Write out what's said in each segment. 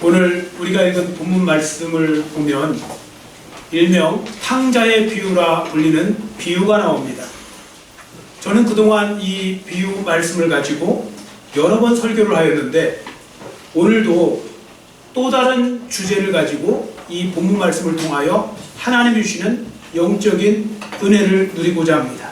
오늘 우리가 읽은 본문 말씀을 보면 일명 탕자의 비유라 불리는 비유가 나옵니다. 저는 그동안 이 비유 말씀을 가지고 여러 번 설교를 하였는데 오늘도 또 다른 주제를 가지고 이 본문 말씀을 통하여 하나님이 주시는 영적인 은혜를 누리고자 합니다.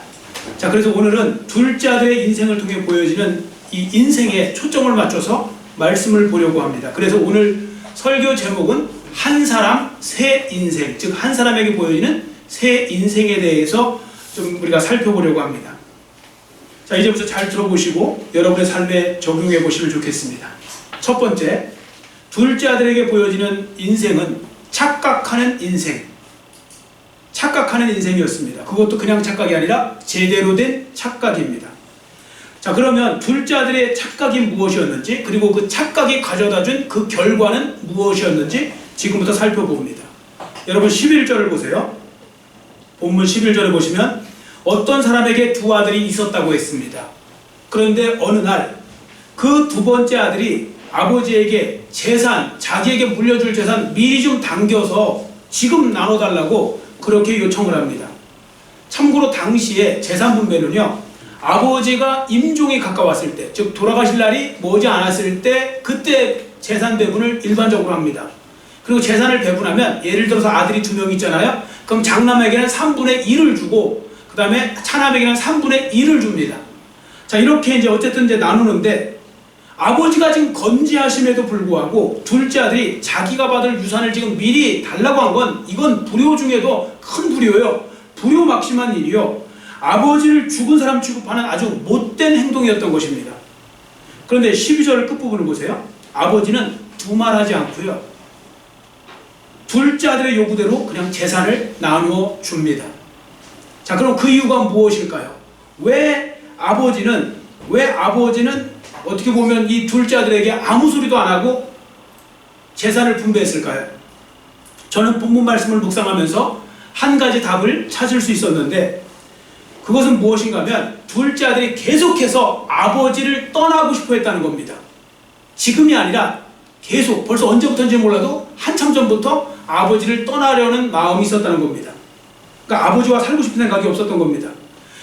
자, 그래서 오늘은 둘째 아들의 인생을 통해 보여지는 이 인생에 초점을 맞춰서 말씀을 보려고 합니다. 그래서 오늘 설교 제목은 한 사람 새 인생, 즉 한 사람에게 보여지는 새 인생에 대해서 좀 우리가 살펴보려고 합니다. 자, 이제부터 잘 들어보시고 여러분의 삶에 적용해 보시면 좋겠습니다. 첫 번째, 둘째 아들에게 보여지는 인생은 착각하는 인생. 착각하는 인생이었습니다. 그것도 그냥 착각이 아니라 제대로 된 착각입니다. 자, 그러면 둘째 아들의 착각이 무엇이었는지, 그리고 그 착각이 가져다준 그 결과는 무엇이었는지 지금부터 살펴봅니다. 여러분 11절을 보세요. 본문 11절을 보시면 어떤 사람에게 두 아들이 있었다고 했습니다. 그런데 어느 날 그 두 번째 아들이 아버지에게 재산, 자기에게 물려줄 재산 미리 좀 당겨서 지금 나눠달라고 그렇게 요청을 합니다. 참고로 당시에 재산 분배는요, 아버지가 임종이 가까웠을 때, 즉 돌아가실 날이 머지 않았을 때 그때 재산 배분을 일반적으로 합니다. 그리고 재산을 배분하면 예를 들어서 아들이 2명 있잖아요. 그럼 장남에게는 3분의 1을 주고 그 다음에 차남에게는 3분의 1을 줍니다. 자, 이렇게 이제 어쨌든 이제 나누는데 아버지가 지금 건재하심에도 불구하고 둘째 아들이 자기가 받을 유산을 지금 미리 달라고 한 건 이건 불효 중에도 큰 불효예요. 불효막심한 일이요. 아버지를 죽은 사람 취급하는 아주 못된 행동이었던 것입니다. 그런데 12절 끝부분을 보세요. 아버지는 두말하지 않고요, 둘째 아들의 요구대로 그냥 재산을 나누어 줍니다. 자, 그럼 그 이유가 무엇일까요? 왜 아버지는 어떻게 보면 이 둘째 아들에게 아무 소리도 안 하고 재산을 분배했을까요? 저는 본문 말씀을 묵상하면서 한 가지 답을 찾을 수 있었는데 그것은 무엇인가 하면 둘째 아들이 계속해서 아버지를 떠나고 싶어 했다는 겁니다. 지금이 아니라 계속, 벌써 언제부터인지 몰라도 한참 전부터 아버지를 떠나려는 마음이 있었다는 겁니다. 그러니까 아버지와 살고 싶은 생각이 없었던 겁니다.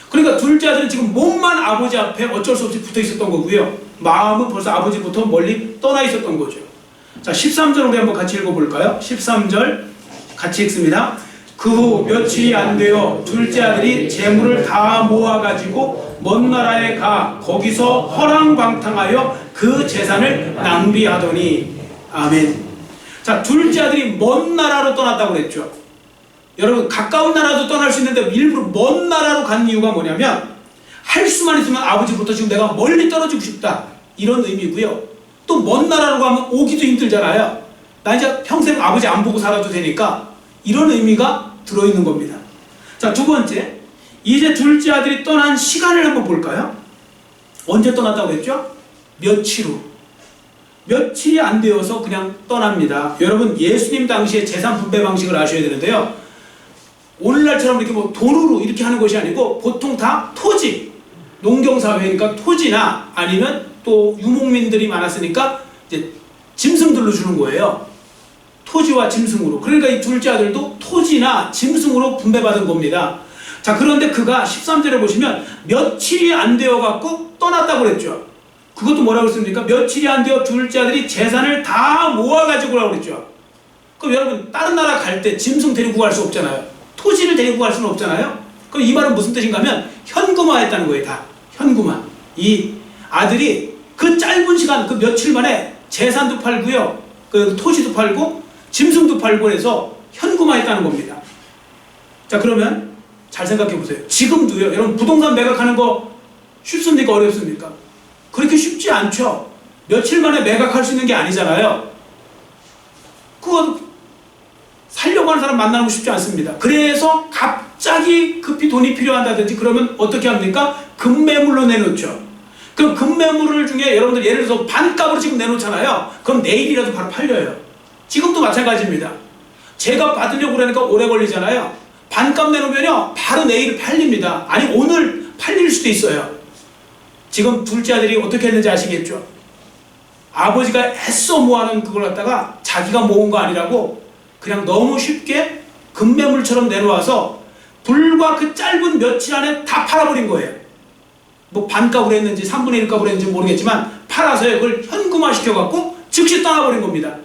그러니까 둘째 아들은 지금 몸만 아버지 앞에 어쩔 수 없이 붙어 있었던 거고요, 마음은 벌써 아버지부터 멀리 떠나 있었던 거죠. 자, 13절 우리 한번 같이 읽어볼까요? 13절 같이 읽습니다. 그 후 며칠이 안 되어 둘째 아들이 재물을 다 모아가지고 먼 나라에 가 거기서 허랑방탕하여 그 재산을 낭비하더니. 아멘. 자, 둘째 아들이 먼 나라로 떠났다고 그랬죠. 여러분, 가까운 나라도 떠날 수 있는데 일부러 먼 나라로 간 이유가 뭐냐면 할 수만 있으면 아버지부터 지금 내가 멀리 떨어지고 싶다, 이런 의미고요. 또 먼 나라로 가면 오기도 힘들잖아요. 나 이제 평생 아버지 안 보고 살아도 되니까, 이런 의미가 들어있는 겁니다. 자, 두 번째, 이제 둘째 아들이 떠난 시간을 한번 볼까요? 언제 떠났다고 했죠? 며칠 후. 며칠이 안 되어서 그냥 떠납니다. 여러분, 예수님 당시의 재산 분배 방식을 아셔야 되는데요, 오늘날처럼 이렇게 뭐 돈으로 이렇게 하는 것이 아니고 보통 다 토지, 농경사회니까 토지나 아니면 또 유목민들이 많았으니까 이제 짐승들로 주는 거예요. 토지와 짐승으로. 그러니까 이 둘째 아들도 토지나 짐승으로 분배받은 겁니다. 자, 그런데 그가 13절에 보시면 며칠이 안 되어 갖고 떠났다고 그랬죠. 그것도 뭐라고 했습니까? 며칠이 안 되어 둘째 아들이 재산을 다 모아가지고 라고 그랬죠. 그럼 여러분, 다른 나라 갈 때 짐승 데리고 갈 수 없잖아요. 토지를 데리고 갈 수는 없잖아요. 그럼 이 말은 무슨 뜻인가 하면 현금화했다는 거예요. 다 현금화. 이 아들이 그 짧은 시간, 그 며칠 만에 재산도 팔고요, 그 토지도 팔고 짐승도 팔고 해서 현금화했다는 겁니다. 자, 그러면 잘 생각해 보세요. 지금도요, 여러분, 부동산 매각하는 거 쉽습니까? 어렵습니까? 그렇게 쉽지 않죠. 며칠 만에 매각할 수 있는 게 아니잖아요. 그거 살려고 하는 사람 만나는 거 쉽지 않습니다. 그래서 갑자기 급히 돈이 필요한다든지 그러면 어떻게 합니까? 급매물로 내놓죠. 그럼 급매물 중에 여러분들 예를 들어서 반값으로 지금 내놓잖아요. 그럼 내일이라도 바로 팔려요. 지금도 마찬가지입니다. 제가 받으려고 그러니까 오래 걸리잖아요. 반값 내놓으면요, 바로 내일 팔립니다. 아니, 오늘 팔릴 수도 있어요. 지금 둘째 아들이 어떻게 했는지 아시겠죠? 아버지가 애써 모아놓은 그걸 갖다가 자기가 모은 거 아니라고 그냥 너무 쉽게 금매물처럼 내놓아서 불과 그 짧은 며칠 안에 다 팔아버린 거예요. 뭐 반값으로 했는지 3분의 1값으로 했는지 모르겠지만 팔아서 그걸 현금화 시켜갖고 즉시 떠나버린 겁니다.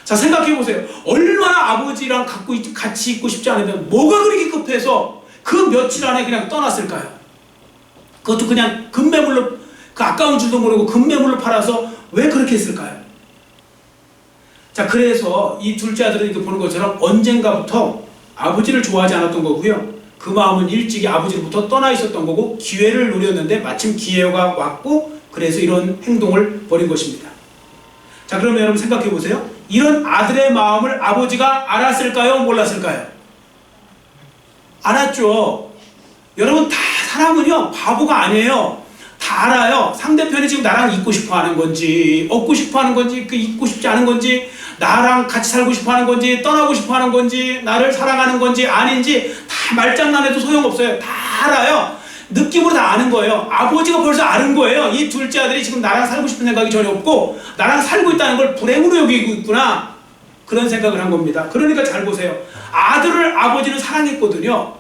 자, 생각해보세요. 얼마나 아버지랑 같이 있고 싶지 않으면 뭐가 그렇게 급해서 그 며칠 안에 그냥 떠났을까요? 그것도 그냥 금매물로, 그 아까운 줄도 모르고 금매물로 팔아서 왜 그렇게 했을까요? 자, 그래서 이 둘째 아들은 이렇게 보는 것처럼 언젠가부터 아버지를 좋아하지 않았던 거고요. 그 마음은 일찍이 아버지로부터 떠나 있었던 거고 기회를 노렸는데 마침 기회가 왔고 그래서 이런 행동을 벌인 것입니다. 자, 그러면 여러분 생각해 보세요. 이런 아들의 마음을 아버지가 알았을까요? 몰랐을까요? 알았죠. 여러분 다 사람은요 바보가 아니에요. 다 알아요. 상대편이 지금 나랑 있고 싶어 하는 건지, 얻고 싶어 하는 건지, 그 있고 싶지 않은 건지, 나랑 같이 살고 싶어 하는 건지, 떠나고 싶어 하는 건지, 나를 사랑하는 건지 아닌지 다 말장난해도 소용없어요. 다 알아요. 느낌으로 다 아는 거예요. 아버지가 벌써 아는 거예요. 이 둘째 아들이 지금 나랑 살고 싶은 생각이 전혀 없고 나랑 살고 있다는 걸 불행으로 여기고 있구나, 그런 생각을 한 겁니다. 그러니까 잘 보세요. 아들을 아버지는 사랑했거든요.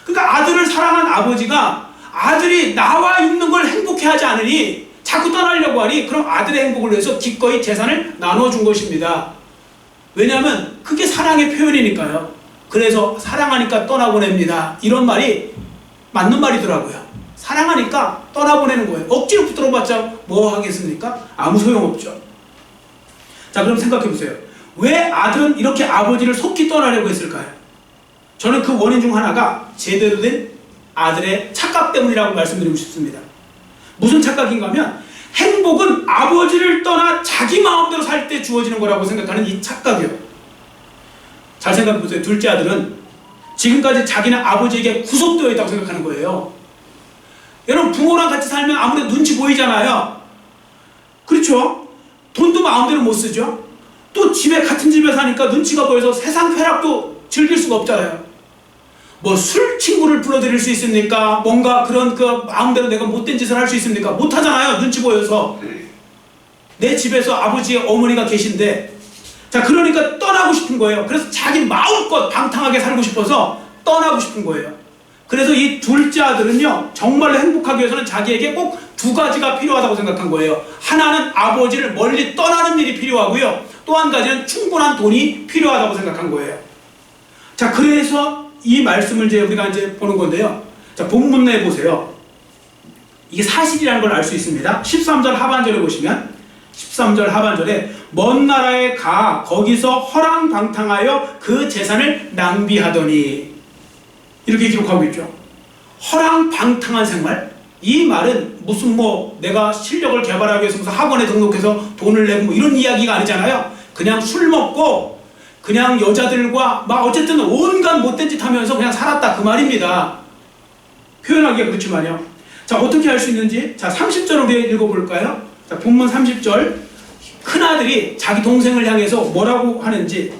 그러니까 아들을 사랑한 아버지가 아들이 나와 있는 걸 행복해하지 않으니 자꾸 떠나려고 하니 그럼 아들의 행복을 위해서 기꺼이 재산을 나눠준 것입니다. 왜냐하면 그게 사랑의 표현이니까요. 그래서 사랑하니까 떠나보냅니다, 이런 말이 맞는 말이더라고요. 사랑하니까 떠나보내는 거예요. 억지로 붙들어봤자 뭐 하겠습니까? 아무 소용없죠. 자, 그럼 생각해보세요. 왜 아들은 이렇게 아버지를 속히 떠나려고 했을까요? 저는 그 원인 중 하나가 제대로 된 아들의 착각 때문이라고 말씀드리고 싶습니다. 무슨 착각인가 하면 행복은 아버지를 떠나 자기 마음대로 살 때 주어지는 거라고 생각하는 이 착각이요. 잘 생각해보세요. 둘째 아들은 지금까지 자기는 아버지에게 구속되어 있다고 생각하는 거예요. 여러분 부모랑 같이 살면 아무래도 눈치 보이잖아요. 그렇죠? 돈도 마음대로 못 쓰죠. 또 집에 같은 집에 사니까 눈치가 보여서 세상 쾌락도 즐길 수가 없잖아요. 뭐 술 친구를 불러들일 수 있습니까? 뭔가 그런 그 마음대로 내가 못된 짓을 할 수 있습니까? 못하잖아요. 눈치 보여서. 내 집에서 아버지 어머니가 계신데, 자, 그러니까 떠나고 싶은 거예요. 그래서 자기 마음껏 방탕하게 살고 싶어서 떠나고 싶은 거예요. 그래서 이 둘째 아들은요 정말로 행복하기 위해서는 자기에게 꼭 두 가지가 필요하다고 생각한 거예요. 하나는 아버지를 멀리 떠나는 일이 필요하고요, 또 한 가지는 충분한 돈이 필요하다고 생각한 거예요. 자, 그래서 이 말씀을 우리가 이제 보는 건데요. 자, 본문 내에 보세요. 이게 사실이라는 걸 알 수 있습니다. 13절 하반절에 보시면 13절 하반절에 먼 나라에 가 거기서 허랑방탕하여 그 재산을 낭비하더니, 이렇게 기록하고 있죠. 허랑방탕한 생활? 이 말은 무슨 뭐 내가 실력을 개발하기 위해서 무슨 학원에 등록해서 돈을 내고 뭐 이런 이야기가 아니잖아요. 그냥 술 먹고 그냥 여자들과 막 어쨌든 온갖 못된 짓 하면서 그냥 살았다, 그 말입니다. 표현하기가 그렇지만요. 자, 어떻게 할 수 있는지, 자 30절 우리 읽어볼까요? 자, 본문 30절 큰아들이 자기 동생을 향해서 뭐라고 하는지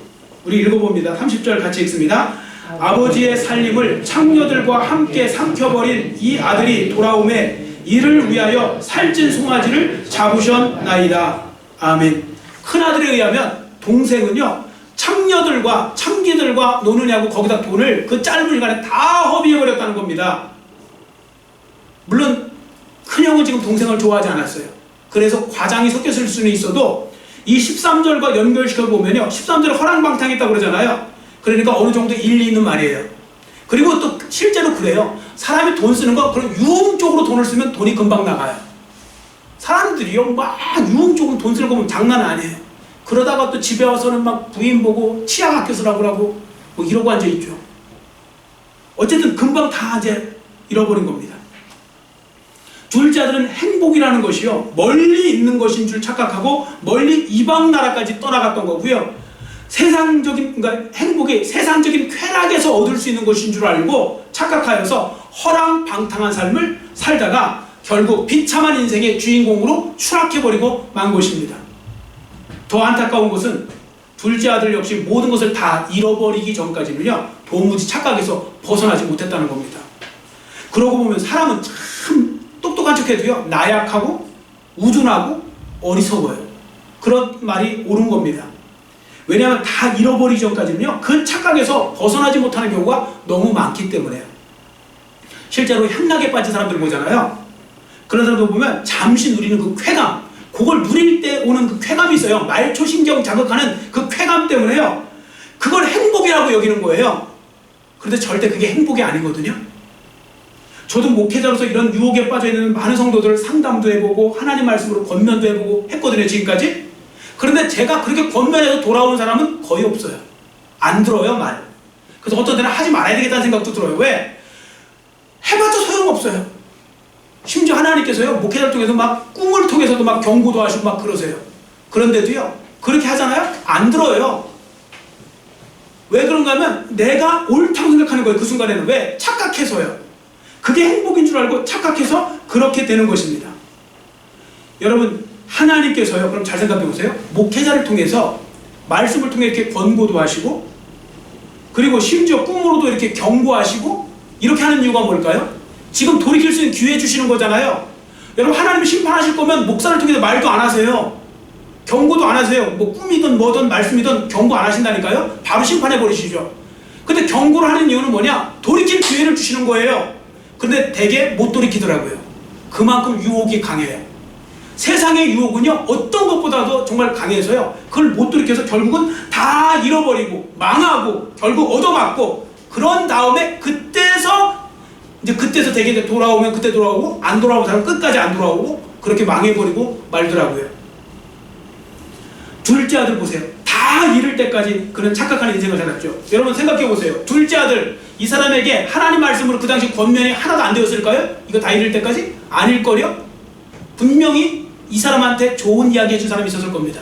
우리 읽어봅니다. 30절 같이 읽습니다. 아버지의 살림을 창녀들과 함께 삼켜버린 이 아들이 돌아오매 이를 위하여 살찐 송아지를 잡으셨나이다. 아멘. 큰아들에 의하면 동생은요 창녀들과 창기들과 노느냐고 거기다 돈을 그 짧은 시간에 다 허비해버렸다는 겁니다. 물론 큰형은 지금 동생을 좋아하지 않았어요. 그래서 과장이 섞였을 수는 있어도 이 13절과 연결시켜 보면요 13절 허랑방탕했다고 그러잖아요. 그러니까 어느 정도 일리 있는 말이에요. 그리고 또 실제로 그래요. 사람이 돈 쓰는 거 그런 유흥적으로 돈을 쓰면 돈이 금방 나가요. 사람들이요 막 유흥적으로 돈 쓰는 거 보면 장난 아니에요. 그러다가 또 집에 와서는 막 부인 보고 치약 아껴 쓰라고 하고 뭐 이러고 앉아있죠. 어쨌든 금방 다 이제 잃어버린 겁니다. 둘째 아들은 행복이라는 것이요 멀리 있는 것인 줄 착각하고 멀리 이방 나라까지 떠나갔던 거고요. 세상적인, 그러니까 행복이 세상적인 쾌락에서 얻을 수 있는 것인 줄 알고 착각하여서 허랑방탕한 삶을 살다가 결국 비참한 인생의 주인공으로 추락해버리고 만 것입니다. 더 안타까운 것은 둘째 아들 역시 모든 것을 다 잃어버리기 전까지는요 도무지 착각에서 벗어나지 못했다는 겁니다. 그러고 보면 사람은 참 똑똑한 척해도요 나약하고 우둔하고 어리석어요. 그런 말이 옳은 겁니다. 왜냐하면 다 잃어버리기 전까지는요, 그 착각에서 벗어나지 못하는 경우가 너무 많기 때문에요. 실제로 향락에 빠진 사람들 보잖아요. 그런 사람들 보면 잠시 누리는 그 쾌감, 그걸 누릴 때 오는 그 쾌감이 있어요. 말초신경 자극하는 그 쾌감 때문에요, 그걸 행복이라고 여기는 거예요. 그런데 절대 그게 행복이 아니거든요. 저도 목회자로서 이런 유혹에 빠져있는 많은 성도들을 상담도 해보고 하나님 말씀으로 권면도 해보고 했거든요, 지금까지. 그런데 제가 그렇게 권면해서 돌아오는 사람은 거의 없어요. 안 들어요, 말. 그래서 어떤 때는 하지 말아야 되겠다는 생각도 들어요. 왜? 해봤자 소용없어요. 심지어 하나님께서요, 목회자를 통해서 막 꿈을 통해서도 막 경고도 하시고 막 그러세요. 그런데도요, 그렇게 하잖아요? 안 들어요. 왜 그런가 하면 내가 옳다고 생각하는 거예요, 그 순간에는. 왜? 착각해서요. 그게 행복인 줄 알고 착각해서 그렇게 되는 것입니다. 여러분, 하나님께서요, 그럼 잘 생각해 보세요. 목회자를 통해서 말씀을 통해 이렇게 권고도 하시고, 그리고 심지어 꿈으로도 이렇게 경고하시고, 이렇게 하는 이유가 뭘까요? 지금 돌이킬 수 있는 기회 주시는 거잖아요. 여러분, 하나님이 심판하실 거면 목사를 통해서 말도 안 하세요. 경고도 안 하세요. 뭐 꿈이든 뭐든 말씀이든 경고 안 하신다니까요. 바로 심판해 버리시죠. 근데 경고를 하는 이유는 뭐냐? 돌이킬 기회를 주시는 거예요. 근데 대개 못 돌이키더라고요. 그만큼 유혹이 강해요. 세상의 유혹은요, 어떤 것보다도 정말 강해서요, 그걸 못 돌이켜서 결국은 다 잃어버리고 망하고 결국 얻어맞고, 그런 다음에 그때서 대개 이제 돌아오면 그때 돌아오고, 안 돌아오는 사람은 끝까지 안 돌아오고, 그렇게 망해버리고 말더라고요. 둘째 아들 보세요. 다 잃을 때까지 그는 착각하는 인생을 살았죠. 여러분 생각해 보세요. 둘째 아들, 이 사람에게 하나님 말씀으로 그 당시 권면이 하나도 안 되었을까요? 이거 다 잃을 때까지? 아닐걸요? 분명히 이 사람한테 좋은 이야기 해준 사람이 있었을 겁니다.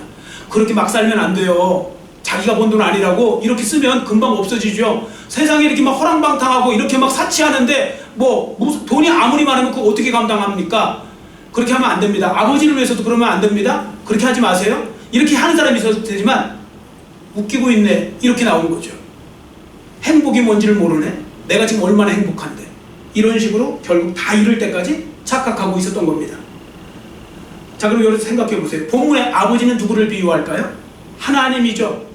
그렇게 막 살면 안 돼요. 자기가 번 돈 아니라고 이렇게 쓰면 금방 없어지죠. 세상에 이렇게 막 허랑방탕하고 이렇게 막 사치하는데 뭐 돈이 아무리 많으면 그거 어떻게 감당합니까? 그렇게 하면 안 됩니다. 아버지를 위해서도 그러면 안 됩니다. 그렇게 하지 마세요. 이렇게 하는 사람이 있어도 되지만 웃기고 있네, 이렇게 나오는 거죠. 행복이 뭔지를 모르네, 내가 지금 얼마나 행복한데, 이런 식으로 결국 다 잃을 때까지 착각하고 있었던 겁니다. 자, 그럼 여기서 생각해 보세요. 본문의 아버지는 누구를 비유할까요? 하나님이죠.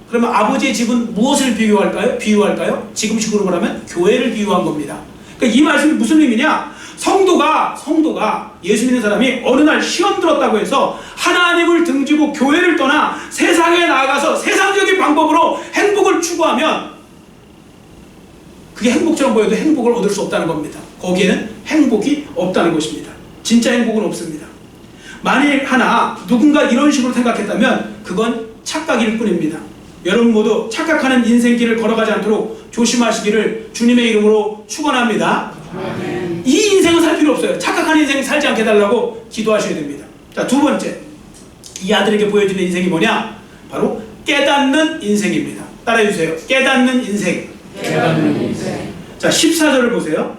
그러면 아버지의 집은 무엇을 비유할까요? 지금식으로 말하면 교회를 비유한 겁니다. 그러니까 이 말씀이 무슨 의미냐? 성도가 예수 믿는 사람이 어느 날 시험 들었다고 해서 하나님을 등지고 교회를 떠나 세상에 나아가서 세상적인 방법으로 행복을 추구하면 그게 행복처럼 보여도 행복을 얻을 수 없다는 겁니다. 거기에는 행복이 없다는 것입니다. 진짜 행복은 없습니다. 만일 하나 누군가 이런 식으로 생각했다면 그건 착각일 뿐입니다. 여러분 모두 착각하는 인생길을 걸어가지 않도록 조심하시기를 주님의 이름으로 축원합니다. 이 인생은 살 필요 없어요. 착각하는 인생 살지 않게 해달라고 기도하셔야 됩니다. 자, 두 번째, 이 아들에게 보여주는 인생이 뭐냐? 바로 깨닫는 인생입니다. 따라해주세요. 깨닫는 인생. 자, 14절을 보세요.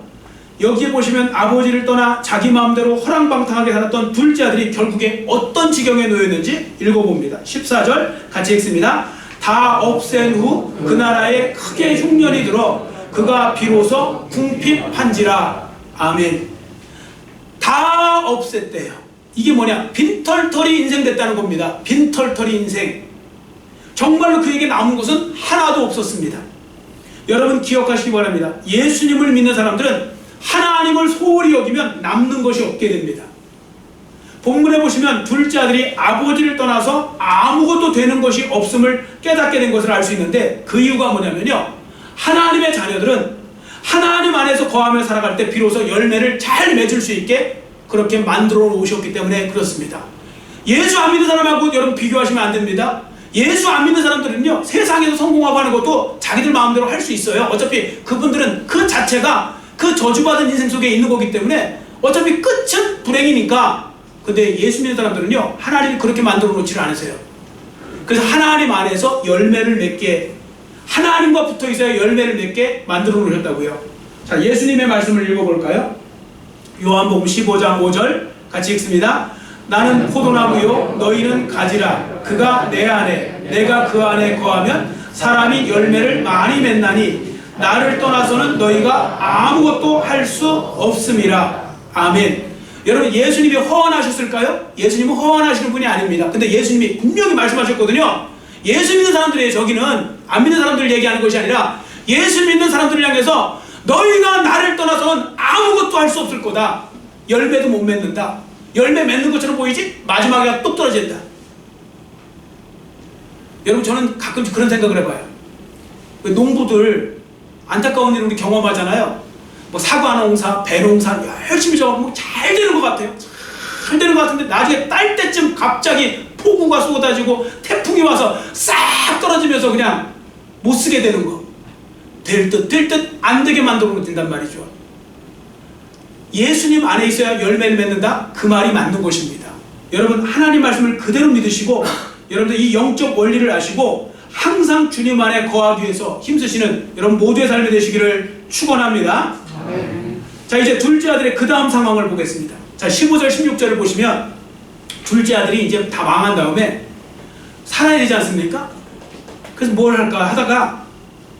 여기에 보시면 아버지를 떠나 자기 마음대로 허랑방탕하게 살았던 둘째 아들이 결국에 어떤 지경에 놓였는지 읽어봅니다. 14절 같이 읽습니다. 다 없앤 후 그 나라에 크게 흉년이 들어 그가 비로소 궁핍한지라. 아멘. 다 없앴대요. 이게 뭐냐? 빈털터리 인생 됐다는 겁니다. 빈털터리 인생. 정말로 그에게 남은 것은 하나도 없었습니다. 여러분 기억하시기 바랍니다. 예수님을 믿는 사람들은 하나님을 소홀히 여기면 남는 것이 없게 됩니다. 본문에 보시면 둘째 아들이 아버지를 떠나서 아무것도 되는 것이 없음을 깨닫게 된 것을 알 수 있는데, 그 이유가 뭐냐면요, 하나님의 자녀들은 하나님 안에서 거하며 살아갈 때 비로소 열매를 잘 맺을 수 있게 그렇게 만들어 놓으셨기 때문에 그렇습니다. 예수 안 믿는 사람하고 여러분 비교하시면 안 됩니다. 예수 안 믿는 사람들은요, 세상에서 성공하고 하는 것도 자기들 마음대로 할 수 있어요. 어차피 그분들은 그 자체가 그 저주받은 인생 속에 있는 거기 때문에 어차피 끝은 불행이니까. 근데 예수 믿는 사람들은요, 하나님이 그렇게 만들어 놓지를 않으세요. 그래서 하나님 안에서 열매를 맺게, 하나님과 붙어 있어야 열매를 맺게 만들어 놓으셨다고요. 자, 예수님의 말씀을 읽어볼까요? 요한복음 15장 5절 같이 읽습니다. 나는 포도나무요 너희는 가지라. 그가 내 안에 내가 그 안에 거하면 사람이 열매를 많이 맺나니 나를 떠나서는 너희가 아무것도 할 수 없음이라. 아멘. 여러분 예수님이 허언하셨을까요? 예수님은 허언하시는 분이 아닙니다. 근데 예수님이 분명히 말씀하셨거든요. 예수 믿는 사람들이에요. 저기는 안 믿는 사람들 얘기하는 것이 아니라 예수 믿는 사람들을 향해서 너희가 나를 떠나서는 아무것도 할 수 없을 거다. 열매도 못 맺는다. 열매 맺는 것처럼 보이지? 마지막에 뚝 떨어진다. 여러분 저는 가끔씩 그런 생각을 해봐요. 농부들 안타까운 일을 우리 경험하잖아요. 뭐 사과 농사, 배 농사 열심히 져서 잘 되는 것 같아요. 잘 되는 것 같은데 나중에 딸 때쯤 갑자기 폭우가 쏟아지고 태풍이 와서 싹 떨어지면서 그냥 못 쓰게 되는 거. 될 듯 안 되게 만들어 놓는단 말이죠. 예수님 안에 있어야 열매를 맺는다? 그 말이 맞는 것입니다. 여러분 하나님 말씀을 그대로 믿으시고 여러분들 이 영적 원리를 아시고 항상 주님 안에 거하기 위해서 힘쓰시는 여러분 모두의 삶이 되시기를 축원합니다. 자 이제 둘째 아들의 그 다음 상황을 보겠습니다. 자 15절 16절을 보시면 둘째 아들이 이제 다 망한 다음에 살아야 되지 않습니까? 그래서 뭘 할까 하다가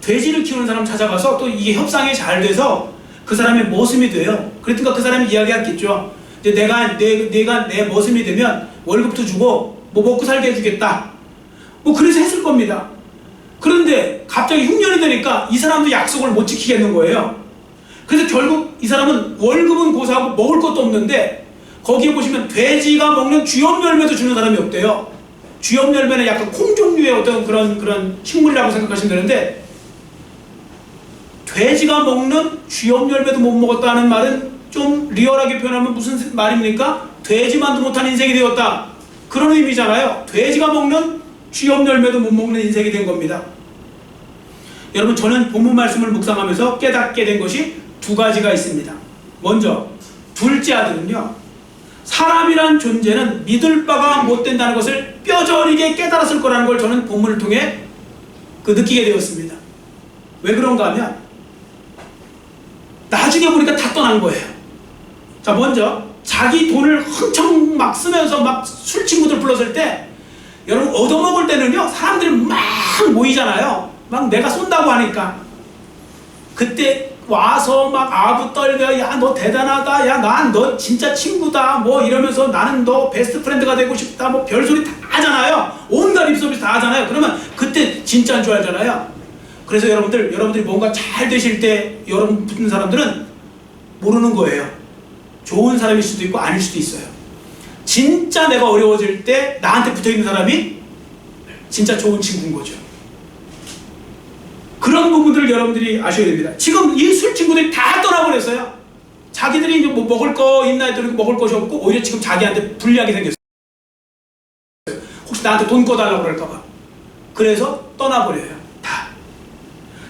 돼지를 키우는 사람 찾아가서 또 이게 협상이 잘 돼서 그 사람의 머슴이 돼요. 그랬더니 그 사람이 이야기했겠죠. 이제 내가 내 머슴이 되면 월급도 주고 뭐 먹고 살게 해주겠다. 뭐 그래서 했을 겁니다. 그런데 갑자기 흉년이 되니까 이 사람도 약속을 못 지키겠는 거예요. 그래서 결국 이 사람은 월급은 고사하고 먹을 것도 없는데 거기에 보시면 돼지가 먹는 쥐염 열매도 주는 사람이 없대요. 쥐염 열매는 약간 콩 종류의 어떤 그런 식물이라고 생각하시면 되는데 돼지가 먹는 쥐염 열매도 못 먹었다는 말은 좀 리얼하게 표현하면 무슨 말입니까? 돼지만도 못한 인생이 되었다. 그런 의미잖아요. 돼지가 먹는 쥐염 열매도 못 먹는 인생이 된 겁니다. 여러분 저는 본문 말씀을 묵상하면서 깨닫게 된 것이 두 가지가 있습니다. 먼저 둘째 아들은요. 사람이란 존재는 믿을 바가 못 된다는 것을 뼈저리게 깨달았을 거라는 걸 저는 본문을 통해 느끼게 되었습니다. 왜 그런가 하면 나중에 보니까 다 떠난 거예요. 자 먼저 자기 돈을 흥청 막 쓰면서 막 술 친구들 불렀을 때 여러분 얻어먹을 때는요 사람들이 막 모이잖아요. 막 내가 쏜다고 하니까 그때 와서 막 아부 떨며 야 너 대단하다 야 난 너 진짜 친구다 뭐 이러면서 나는 너 베스트 프렌드가 되고 싶다 뭐 별소리 다 하잖아요. 온갖 립서비스 다 하잖아요. 그러면 그때 진짜인 줄 알잖아요. 그래서 여러분들이 뭔가 잘 되실 때 여러분 붙는 사람들은 모르는 거예요. 좋은 사람일 수도 있고 아닐 수도 있어요. 진짜 내가 어려워질 때 나한테 붙어있는 사람이 진짜 좋은 친구인 거죠. 그런 부분들을 여러분들이 아셔야 됩니다. 지금 이 술 친구들이 다 떠나버렸어요. 자기들이 이제 뭐 먹을 거 있나 했더니 먹을 것이 없고 오히려 지금 자기한테 불리하게 생겼어요. 혹시 나한테 돈 꺼달라고 그럴까봐. 그래서 떠나버려요. 다.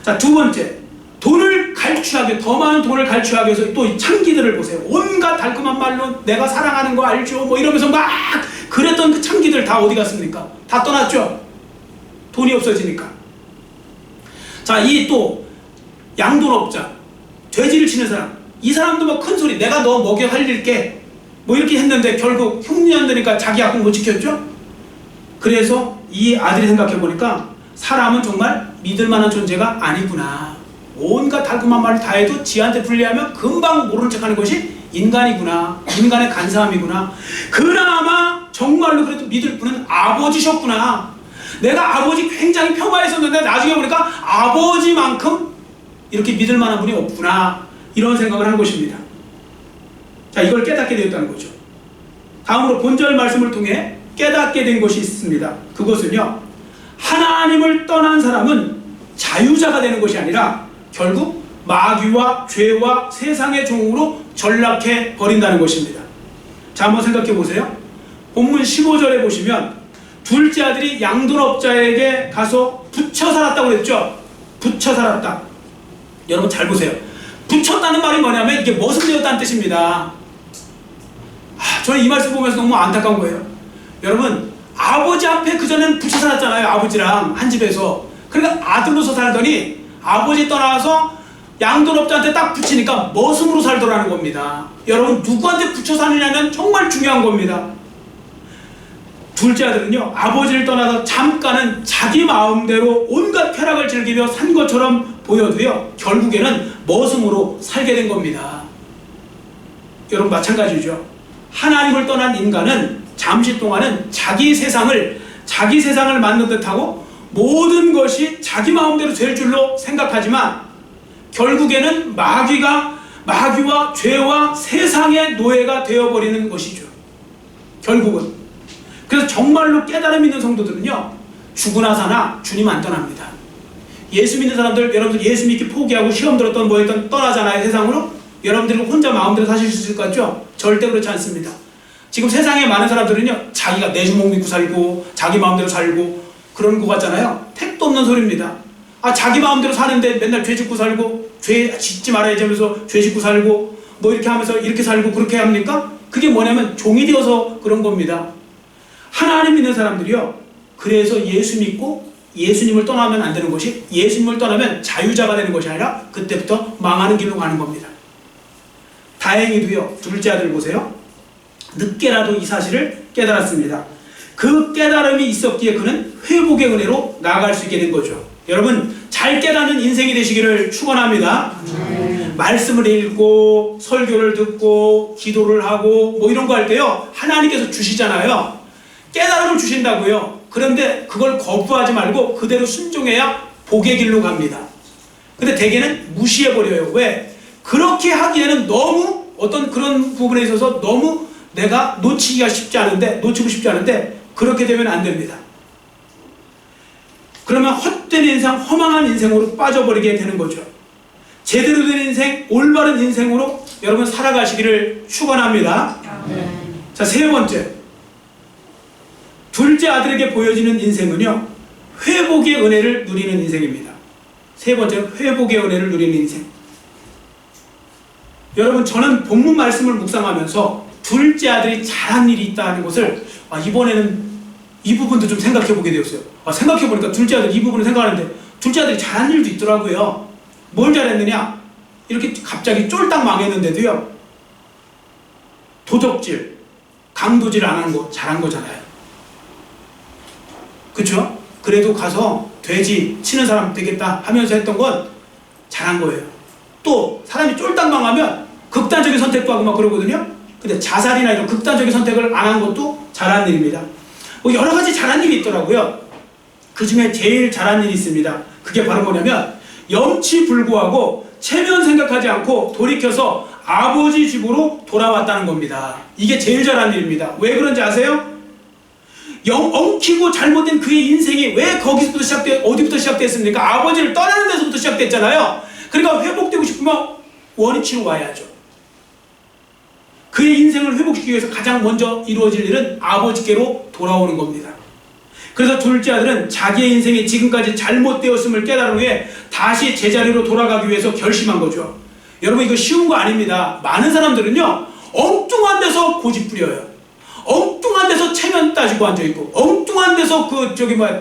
자, 두 번째. 돈을 갈취하게, 더 많은 돈을 갈취하기 위해서 또 창기들을 보세요. 온갖 달콤한 말로 내가 사랑하는 거 알죠? 뭐 이러면서 막 그랬던 그 창기들 다 어디 갔습니까? 다 떠났죠? 돈이 없어지니까. 자, 이 또 양돈업자, 돼지를 치는 사람, 이 사람도 막 큰 소리, 내가 너 먹여 살릴게 뭐 이렇게 했는데 결국 흉년 되니까 자기 약속 못 지켰죠? 그래서 이 아들이 생각해보니까 사람은 정말 믿을 만한 존재가 아니구나. 온갖 달콤한 말을 다 해도 지한테 불리하면 금방 모르는 척하는 것이 인간이구나. 인간의 간사함이구나. 그나마 정말로 그래도 믿을 분은 아버지셨구나. 내가 아버지 굉장히 폄하했었는데 나중에 보니까 아버지만큼 이렇게 믿을 만한 분이 없구나. 이런 생각을 한 것입니다. 자, 이걸 깨닫게 되었다는 거죠. 다음으로 본절 말씀을 통해 깨닫게 된 것이 있습니다. 그것은요, 하나님을 떠난 사람은 자유자가 되는 것이 아니라 결국 마귀와 죄와 세상의 종으로 전락해 버린다는 것입니다. 자, 한번 생각해 보세요. 본문 15절에 보시면 둘째 아들이 양돈업자에게 가서 붙여 살았다고 그랬죠. 붙여 살았다. 여러분 잘 보세요. 붙였다는 말이 뭐냐면 이게 머슴되었다는 뜻입니다. 저는 이 말씀 보면서 너무 안타까운 거예요. 여러분 아버지 앞에 그전에는 붙여 살았잖아요. 아버지랑 한 집에서. 그러니까 아들로서 살더니 아버지 떠나서 양돈업자한테 딱 붙이니까 머슴으로 살더라는 겁니다. 여러분 누구한테 붙여 사느냐는 정말 중요한 겁니다. 둘째 아들은요, 아버지를 떠나서 잠깐은 자기 마음대로 온갖 쾌락을 즐기며 산 것처럼 보여도요, 결국에는 머슴으로 살게 된 겁니다. 여러분 마찬가지죠. 하나님을 떠난 인간은 잠시 동안은 자기 세상을 만든 듯하고 모든 것이 자기 마음대로 될 줄로 생각하지만 결국에는 마귀와 죄와 세상의 노예가 되어버리는 것이죠. 결국은. 그래서 정말로 깨달음 있는 성도들은요, 죽으나 사나 주님 안 떠납니다. 예수 믿는 사람들, 여러분들 예수 믿기 포기하고 시험 들었던 뭐 했던 떠나잖아요, 세상으로. 여러분들은 혼자 마음대로 사실 수 있을 것 같죠? 절대 그렇지 않습니다. 지금 세상에 많은 사람들은요, 자기가 내 주먹 믿고 살고 자기 마음대로 살고 그런 것 같잖아요. 택도 없는 소리입니다. 자기 마음대로 사는데 맨날 죄 짓고 살고 죄 짓지 말아야지 하면서 죄 짓고 살고 뭐 이렇게 하면서 이렇게 살고 그렇게 합니까? 그게 뭐냐면 종이 되어서 그런 겁니다. 하나님 믿는 사람들이요, 그래서 예수 믿고 예수님을 떠나면 안 되는 것이, 예수님을 떠나면 자유자가 되는 것이 아니라 그때부터 망하는 길로 가는 겁니다. 다행히도요, 둘째 아들 보세요. 늦게라도 이 사실을 깨달았습니다. 그 깨달음이 있었기에 그는 회복의 은혜로 나아갈 수 있게 된 거죠. 여러분, 잘 깨닫는 인생이 되시기를 축원합니다. 말씀을 읽고 설교를 듣고 기도를 하고 뭐 이런 거 할 때요, 하나님께서 주시잖아요. 깨달음을 주신다고요. 그런데 그걸 거부하지 말고 그대로 순종해야 복의 길로 갑니다. 근데 대개는 무시해버려요. 왜? 그렇게 하기에는 너무 어떤 그런 부분에 있어서 너무 내가 놓치고 싶지 않은데 그렇게 되면 안 됩니다. 그러면 헛된 인생, 허망한 인생으로 빠져버리게 되는 거죠. 제대로 된 인생, 올바른 인생으로 여러분 살아가시기를 축원합니다. 자, 세 번째, 둘째 아들에게 보여지는 인생은요, 회복의 은혜를 누리는 인생입니다. 세 번째는 회복의 은혜를 누리는 인생. 여러분, 저는 본문 말씀을 묵상하면서 둘째 아들이 잘한 일이 있다는 것을 이번에는 이 부분도 좀 생각해 보게 되었어요. 생각해 보니까 둘째 아들 이 부분을 생각하는데 둘째 아들이 잘한 일도 있더라고요. 뭘 잘했느냐? 이렇게 갑자기 쫄딱 망했는데도요, 도적질, 강도질 안 한 거 잘한 거잖아요. 그쵸? 그래도 가서 돼지 치는 사람 되겠다 하면서 했던 건 잘한 거예요. 또 사람이 쫄딱 망하면 극단적인 선택도 하고 막 그러거든요. 근데 자살이나 이런 극단적인 선택을 안 한 것도 잘한 일입니다. 뭐 여러 가지 잘한 일이 있더라고요. 그 중에 제일 잘한 일이 있습니다. 그게 바로 뭐냐면 염치불구하고 체면 생각하지 않고 돌이켜서 아버지 집으로 돌아왔다는 겁니다. 이게 제일 잘한 일입니다. 왜 그런지 아세요? 엉키고 잘못된 그의 인생이 왜 거기서부터 어디부터 시작됐습니까? 아버지를 떠나는 데서부터 시작됐잖아요. 그러니까 회복되고 싶으면 원위치로 와야죠. 그의 인생을 회복시키기 위해서 가장 먼저 이루어질 일은 아버지께로 돌아오는 겁니다. 그래서 둘째 아들은 자기의 인생이 지금까지 잘못되었음을 깨달은 후에 다시 제자리로 돌아가기 위해서 결심한 거죠. 여러분, 이거 쉬운 거 아닙니다. 많은 사람들은요, 엉뚱한 데서 고집 부려요. 엉뚱한 데서 체면 따지고 앉아있고 엉뚱한 데서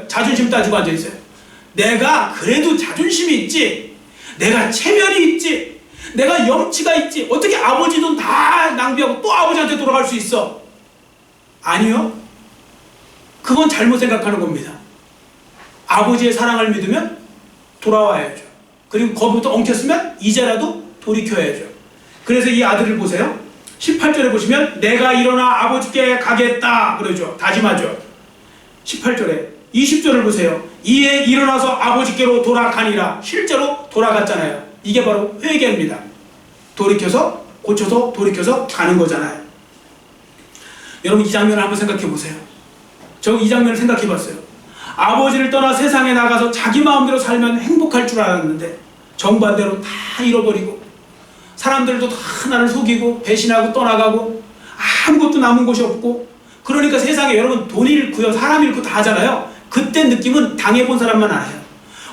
자존심 따지고 앉아있어요. 내가 그래도 자존심이 있지, 내가 체면이 있지, 내가 염치가 있지, 어떻게 아버지 돈 다 낭비하고 또 아버지한테 돌아갈 수 있어? 아니요. 그건 잘못 생각하는 겁니다. 아버지의 사랑을 믿으면 돌아와야죠. 그리고 거기부터 엉켰으면 이제라도 돌이켜야죠. 그래서 이 아들을 보세요. 18절에 보시면 내가 일어나 아버지께 가겠다 그러죠. 다짐하죠. 18절에 20절을 보세요. 이에 일어나서 아버지께로 돌아가니라. 실제로 돌아갔잖아요. 이게 바로 회개입니다. 돌이켜서 고쳐서 돌이켜서 가는 거잖아요. 여러분, 이 장면을 한번 생각해 보세요. 저 이 장면을 생각해 봤어요. 아버지를 떠나 세상에 나가서 자기 마음대로 살면 행복할 줄 알았는데 정반대로 다 잃어버리고 사람들도 다 나를 속이고 배신하고 떠나가고 아무것도 남은 것이 없고, 그러니까 세상에 여러분 돈 잃고요, 사람 잃고 다 하잖아요. 그때 느낌은 당해본 사람만 알아요.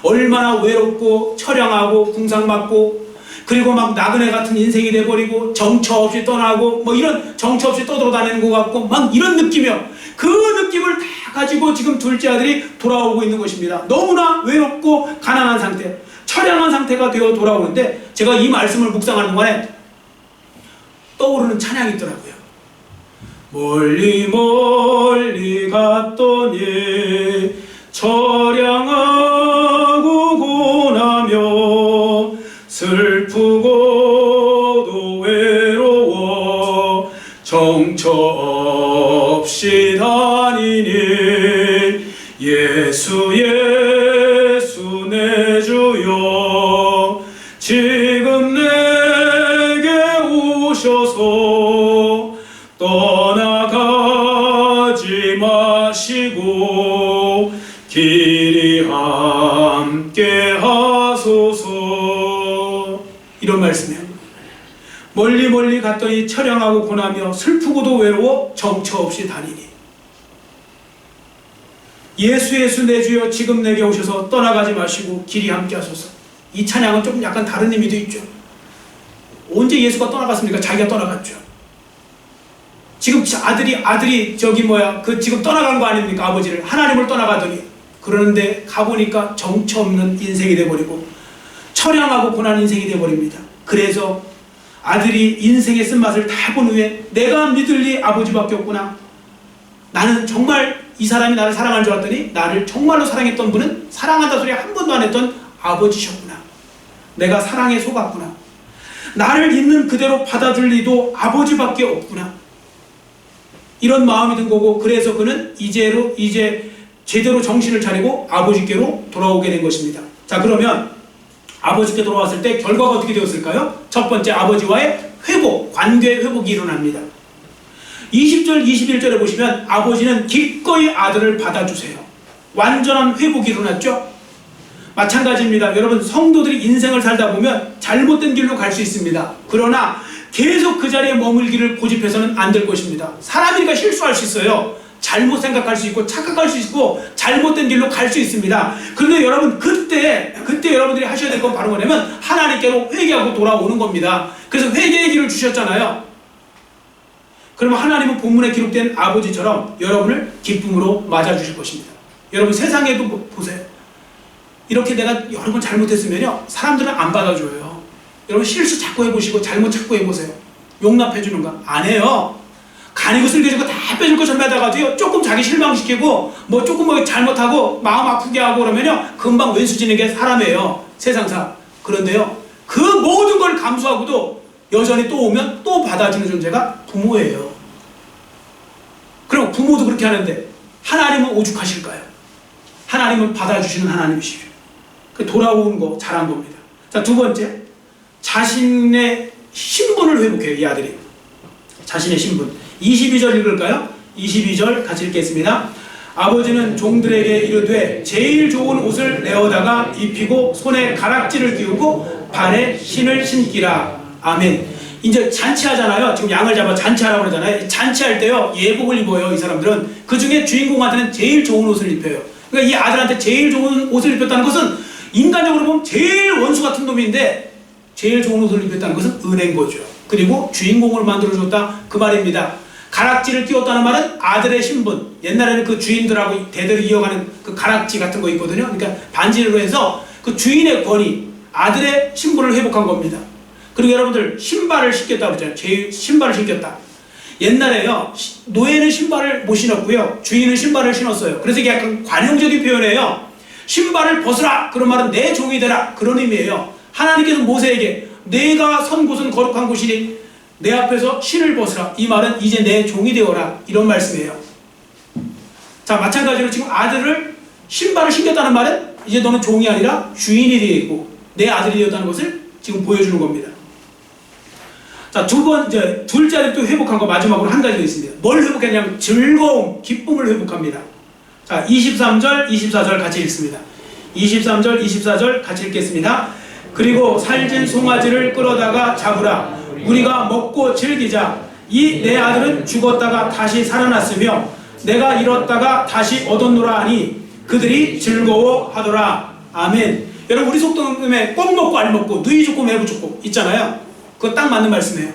얼마나 외롭고 처량하고 궁상맞고, 그리고 막 나그네 같은 인생이 돼버리고 정처 없이 떠나고 뭐 이런 정처 없이 떠돌아다니는 것 같고 막 이런 느낌이요. 그 느낌을 다 가지고 지금 둘째 아들이 돌아오고 있는 것입니다. 너무나 외롭고 가난한 상태, 처량한 상태가 되어 돌아오는데, 제가 이 말씀을 묵상하는 동안에 떠오르는 찬양이 있더라고요. 멀리 멀리 갔더니 처량하고 고나며 슬프고도 외로워 정처 없이 다니니 예수 예수 내 주여 지금 내게 오셔서 떠나가지 마시고 길이 함께 하소서. 이런 말씀이에요. 멀리 멀리 갔더니 처량하고 고나며 슬프고도 외로워 정처 없이 다니니 예수 예수 내 주여 지금 내게 오셔서 떠나가지 마시고 길이 함께 하소서. 이 찬양은 좀 약간 다른 의미도 있죠. 언제 예수가 떠나갔습니까? 자기가 떠나갔죠. 지금 아들이 지금 떠나간 거 아닙니까? 아버지를 하나님을 떠나가더니. 그러는데 가보니까 정처 없는 인생이 돼버리고 처량하고 고난 인생이 돼버립니다. 그래서 아들이 인생의 쓴맛을 다 본 후에 내가 믿을 리 아버지밖에 없구나. 나는 정말 이 사람이 나를 사랑한 줄 알았더니 나를 정말로 사랑했던 분은 사랑한다 소리 한 번도 안 했던 아버지셨구나. 내가 사랑에 속았구나. 나를 있는 그대로 받아줄 리도 아버지밖에 없구나. 이런 마음이 든 거고, 그래서 그는 이제 제대로 정신을 차리고 아버지께로 돌아오게 된 것입니다. 자, 그러면 아버지께 돌아왔을 때 결과가 어떻게 되었을까요? 첫 번째, 아버지와의 회복, 관계 회복이 일어납니다. 20절, 21절에 보시면 아버지는 기꺼이 아들을 받아주세요. 완전한 회복이 일어났죠? 마찬가지입니다. 여러분, 성도들이 인생을 살다 보면 잘못된 길로 갈 수 있습니다. 그러나 계속 그 자리에 머물기를 고집해서는 안 될 것입니다. 사람이니까 실수할 수 있어요. 잘못 생각할 수 있고 착각할 수 있고 잘못된 길로 갈 수 있습니다. 그런데 여러분, 그때 여러분들이 하셔야 될 건 바로 뭐냐면 하나님께로 회개하고 돌아오는 겁니다. 그래서 회개의 길을 주셨잖아요. 그러면 하나님은 본문에 기록된 아버지처럼 여러분을 기쁨으로 맞아주실 것입니다. 여러분, 세상에도 보세요. 이렇게 내가 여러 번 잘못했으면요, 사람들은 안 받아줘요. 여러분, 실수 자꾸 해보시고 잘못 자꾸 해보세요. 용납해주는가? 안 해요. 간이고 슬개지고 다 빼줄 거 전매다가도요, 조금 자기 실망시키고 조금 잘못하고 마음 아프게 하고 그러면요, 금방 왼수지는 게 사람이에요. 세상사. 그런데요, 그 모든 걸 감수하고도 여전히 또 오면 또 받아주는 존재가 부모예요. 그럼 부모도 그렇게 하는데 하나님은 오죽하실까요? 하나님은 받아주시는 하나님이시죠. 돌아오는 거 잘한 겁니다. 자, 두 번째, 자신의 신분을 회복해요. 이 아들이 자신의 신분. 22절 읽을까요? 22절 같이 읽겠습니다. 아버지는 종들에게 이르되 제일 좋은 옷을 내어다가 입히고 손에 가락지를 끼우고 발에 신을 신기라. 아멘. 이제 잔치하잖아요. 지금 양을 잡아 잔치하라고 그러잖아요. 잔치할 때요, 예복을 입어요. 이 사람들은. 그 중에 주인공한테는 제일 좋은 옷을 입혀요. 그러니까 이 아들한테 제일 좋은 옷을 입혔다는 것은 인간적으로 보면 제일 원수 같은 놈인데 제일 좋은 옷을 입혔다는 것은 은혜인 거죠. 그리고 주인공을 만들어줬다, 그 말입니다. 가락지를 끼웠다는 말은 아들의 신분. 옛날에는 그 주인들하고 대대로 이어가는 그 가락지 같은 거 있거든요. 그러니까 반지로 해서 그 주인의 권위, 아들의 신분을 회복한 겁니다. 그리고 여러분들, 신발을 신겼다고 그러잖아요. 신발을 신겼다. 옛날에요, 노예는 신발을 못 신었고요, 주인은 신발을 신었어요. 그래서 이게 약간 관용적인 표현이에요. 신발을 벗으라, 그런 말은 내 종이 되라, 그런 의미예요. 하나님께서 모세에게 내가 선 곳은 거룩한 곳이니 내 앞에서 신을 벗으라, 이 말은 이제 내 종이 되어라, 이런 말씀이에요. 자, 마찬가지로 지금 아들을 신발을 신겼다는 말은 이제 너는 종이 아니라 주인이 되고 내 아들이 되었다는 것을 지금 보여주는 겁니다. 자, 둘째 아들 또 회복한 거 마지막으로 한 가지가 있습니다. 뭘 회복했냐면 즐거움, 기쁨을 회복합니다. 자, 23절, 24절 같이 읽습니다. 23절, 24절 같이 읽겠습니다. 그리고 살진 송아지를 끌어다가 잡으라. 우리가 먹고 즐기자. 이 내 아들은 죽었다가 다시 살아났으며 내가 잃었다가 다시 얻었노라 하니 그들이 즐거워하더라. 아멘. 여러분, 우리 속담에 꼭 먹고 알 먹고 누이 죽고 매부 죽고 있잖아요. 그거 딱 맞는 말씀이에요.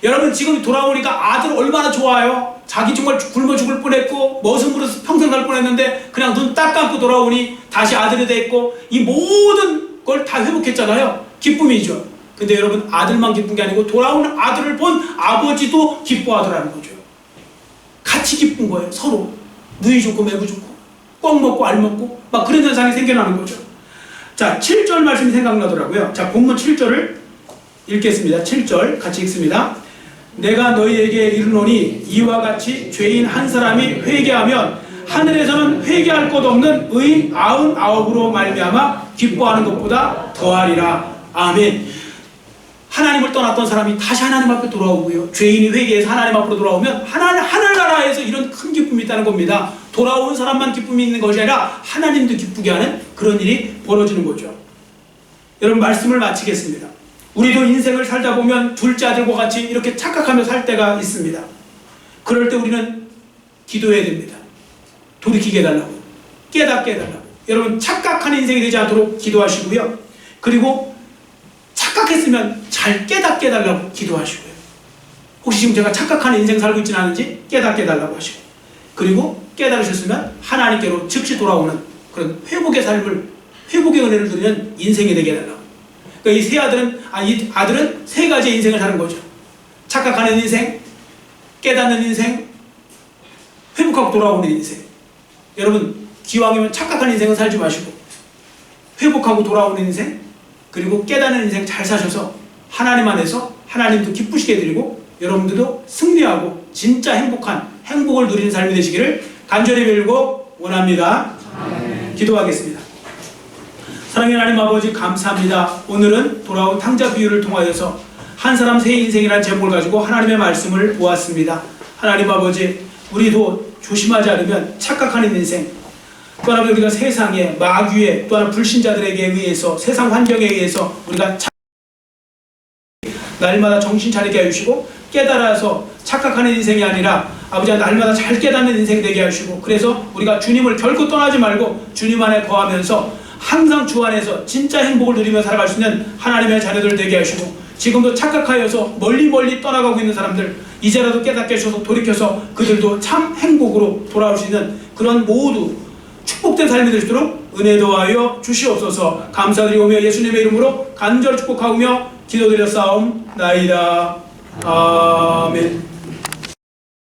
여러분, 지금 돌아오니까 아들 얼마나 좋아요. 자기 정말 굶어 죽을 뻔했고 머슴으로서 평생 갈 뻔했는데 그냥 눈 딱 감고 돌아오니 다시 아들이 됐고 이 모든 걸 다 회복했잖아요. 기쁨이죠. 근데 여러분, 아들만 기쁜 게 아니고 돌아오는 아들을 본 아버지도 기뻐하더라는 거죠. 같이 기쁜 거예요. 서로 누이 죽고 매부 죽고 꼭 먹고 알 먹고 막 그런 현상이 생겨나는 거죠. 자, 7절 말씀이 생각나더라고요. 자, 본문 7절을 읽겠습니다. 7절 같이 읽습니다. 내가 너희에게 이르노니 이와 같이 죄인 한 사람이 회개하면 하늘에서는 회개할 것 없는 의인 99으로 말미암아 기뻐하는 것보다 더하리라. 아멘. 하나님을 떠났던 사람이 다시 하나님 앞에 돌아오고요. 죄인이 회개해서 하나님 앞으로 돌아오면 하늘나라에서 이런 큰 기쁨이 있다는 겁니다. 돌아온 사람만 기쁨이 있는 것이 아니라 하나님도 기쁘게 하는 그런 일이 벌어지는 거죠. 여러분, 말씀을 마치겠습니다. 우리도 인생을 살다 보면 둘째 아들과 같이 이렇게 착각하며 살 때가 있습니다. 그럴 때 우리는 기도해야 됩니다. 돌이키게 해달라고, 깨닫게 해달라고. 여러분, 착각하는 인생이 되지 않도록 기도하시고요. 그리고 착각했으면 잘 깨닫게 해달라고 기도하시고요. 혹시 지금 제가 착각하는 인생 살고 있지는 않은지 깨닫게 해달라고 하시고, 그리고 깨달으셨으면 하나님께로 즉시 돌아오는 그런 회복의 삶을, 회복의 은혜를 누리는 인생이 되게 해달라고. 그러니까 이 세 아들은, 이 아들은 세 가지의 인생을 사는 거죠. 착각하는 인생, 깨닫는 인생, 회복하고 돌아오는 인생. 여러분, 기왕이면 착각하는 인생은 살지 마시고 회복하고 돌아오는 인생, 그리고 깨닫는 인생 잘 사셔서 하나님 안에서 하나님도 기쁘시게 해드리고 여러분들도 승리하고 진짜 행복한 행복을 누리는 삶이 되시기를 간절히 빌고 원합니다. 기도하겠습니다. 사랑의 하나님 아버지, 감사합니다. 오늘은 돌아온 탕자 비유를 통하여서 한 사람 세 인생이라는 제목을 가지고 하나님의 말씀을 보았습니다. 하나님 아버지, 우리도 조심하지 않으면 착각하는 인생, 또 하나 우리가 세상에, 마귀에, 또 하나 불신자들에게 의해서, 세상 환경에 의해서 우리가 날마다 정신 차리게 해주시고 깨달아서 착각하는 인생이 아니라 아버지, 날마다 잘 깨닫는 인생 되게 하시고, 그래서 우리가 주님을 결코 떠나지 말고 주님 안에 거하면서 항상 주 안에서 진짜 행복을 누리며 살아갈 수 있는 하나님의 자녀들 되게 하시고, 지금도 착각하여서 멀리 떠나가고 있는 사람들 이제라도 깨닫게 하셔서 돌이켜서 그들도 참 행복으로 돌아올 수 있는 그런 모두 축복된 삶이 될 수 있도록 은혜 더하여 주시옵소서. 감사드리오며 예수님의 이름으로 간절히 축복하오며 기도드렸사옵나이다. 아멘.